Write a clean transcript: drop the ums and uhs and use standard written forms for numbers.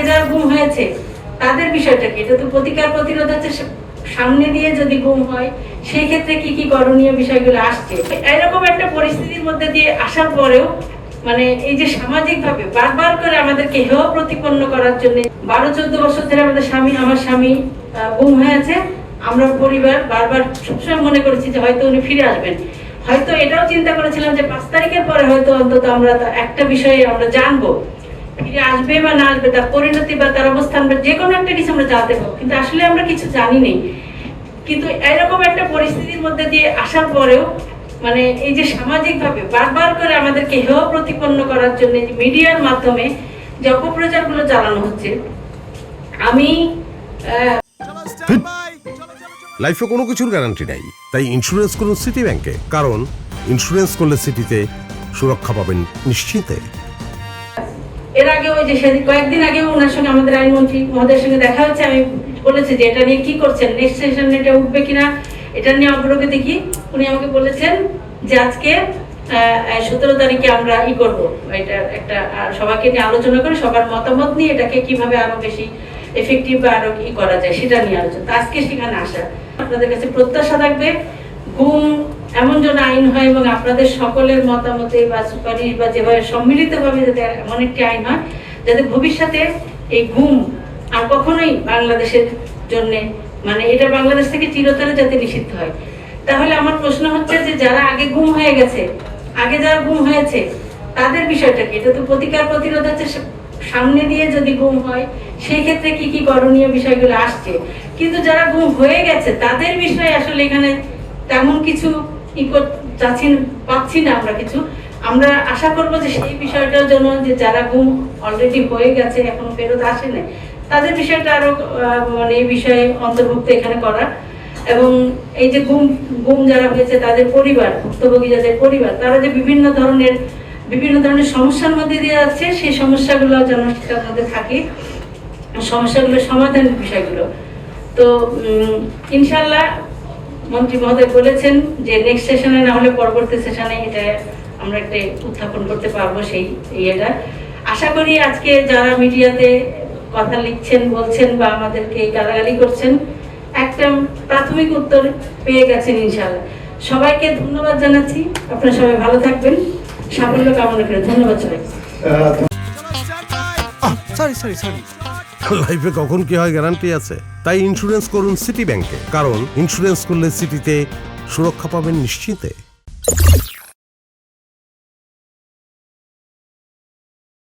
আগে যারা গুম হয়েছে তাদের বিষয়টা কি? এটা তো প্রতিকার প্রতিরোধ হচ্ছে সামনে দিয়ে যদি গুম হয় সেই ক্ষেত্রে কি কি করণীয় বিষয়গুলো আসছে। এরকম একটা পরিস্থিতির মধ্যে দিয়ে আসার পরেও মানে এই যে সামাজিক ভাবে বারবার করে আমাদেরকে হেয় প্রতিপন্ন করার জন্য 12-14 বছর ধরে আমার স্বামী গুম হয়েছে। আমরা পরিবার বারবার সবসময় মনে করেছি যে হয়তো উনি ফিরে আসবেন, হয়তো এটাও চিন্তা করেছিলাম যে 5 তারিখের পরে হয়তো অন্তত আমরা একটা বিষয়ে আমরা জানবো, ফিরে আসবে বা না আসবে, তার পরিণতি বা তার অবস্থান বা যে কোনো একটা কিছু আমরা জানতে পারবো, কিন্তু আসলে আমরা কিছু জানি নেই। কিন্তু এরকম একটা পরিস্থিতির মধ্যে দিয়ে আসার পরেও মানে এই যে সামাজিক ভাবে বারবার করে আমাদেরকে হেয় প্রতিপন্ন করার জন্য যে মিডিয়ার মাধ্যমে যে অপপ্রচারগুলো চালানো হচ্ছে, আমি লাইফে কোনো কিছুর গ্যারান্টি নাই, তাই ইন্স্যুরেন্স করুন সিটি ব্যাংকে, কারণ ইন্স্যুরেন্স করলে সিটিতে সুরক্ষা পাবেন নিশ্চিন্তে। এর আগে ওই যে সেদিন কয়েকদিন আগে ওনার সঙ্গে আমাদের আইনমন্ত্রী মহোদয়ের সঙ্গে দেখা হচ্ছে, আমি বলেছি যে এটা নিয়ে কি করছেন, নেক্সট সেশনে এটা উঠবে কিনা, এটা নিয়ে অগ্রগতি কি। উনি আমাকে বলেছেন যে আজকে 17 তারিখে আমরা করব, এটা একটা সবাইকে নিয়ে আলোচনা করে সবার মতামত নিয়ে এটাকে কিভাবে আরো বেশি এফেক্টিভ বা আরো কি করা যায় সেটা নিয়ে আলোচনা। আজকে সেখানে আসা আপনাদের কাছে প্রত্যাশা থাকবে গুম এমন যেন আইন হয় এবং আপনাদের সকলের মতামতে বা সুপারিশ বা যেভাবে সম্মিলিতভাবে যাতে এমন একটি আইন হয় যাতে ভবিষ্যতে এই গুম আর কখনোই বাংলাদেশের জন্য মানে এটা বাংলাদেশ থেকে চিরতরে যাতে নিষিদ্ধ হয়। তাহলে আমার প্রশ্ন হচ্ছে যে যারা আগে গুম হয়ে গেছে, আগে যারা গুম হয়েছে তাদের বিষয়টা কি? এটা তো প্রতিকার প্রতিরোধ হচ্ছে সামনে দিয়ে যদি গুম হয় সেই ক্ষেত্রে কি কি করণীয় বিষয়গুলো আসছে, কিন্তু যারা গুম হয়ে গেছে তাদের বিষয়ে আসলে এখানে তেমন কিছু পাচ্ছি না আমরা কিছু। আমরা আশা করবো যে সেই বিষয়টার জন্য যে যারা গুম অলরেডি হয়ে গেছে এখনো ফেরত আসে না তাদের বিষয়টা আরো মানে এই বিষয়ে অন্তর্ভুক্ত এখানে করা, এবং এই যে গুম যারা হয়েছে তাদের পরিবার, ভুক্তভোগী যাদের পরিবার, তারা যে বিভিন্ন ধরনের সমস্যার মধ্যে দিয়ে যাচ্ছে সেই সমস্যাগুলো যেন সেটার মধ্যে থাকে, সমস্যাগুলোর সমাধানের বিষয়গুলো। তো ইনশাল্লাহ মন্ত্রী মহোদয় বলেছেন যে নেক্সট সেশনে না হলে পরবর্তী সেশনে এটা আমরা একটা উত্থাপন করতে পারবো সেই ইয়েটা। আশা করি আজকে যারা মিডিয়াতে কথা লিখছেন বলছেন বা আমাদেরকে গালাগালি করছেন একটা প্রাথমিক উত্তর পেয়ে গেছেন ইনশাআল্লাহ। সবাইকে ধন্যবাদ জানাচ্ছি, আপনারা সবাই ভালো থাকবেন, সাফল্য কামনা করে ধন্যবাদ সবাই। লাইফে কখন কি হয় গ্যারান্টি আছে, তাই ইন্স্যুরেন্স করুন সিটি ব্যাংকে, কারণ ইন্স্যুরেন্স করলে সিটিতে সুরক্ষা পাবেন নিশ্চিন্তে।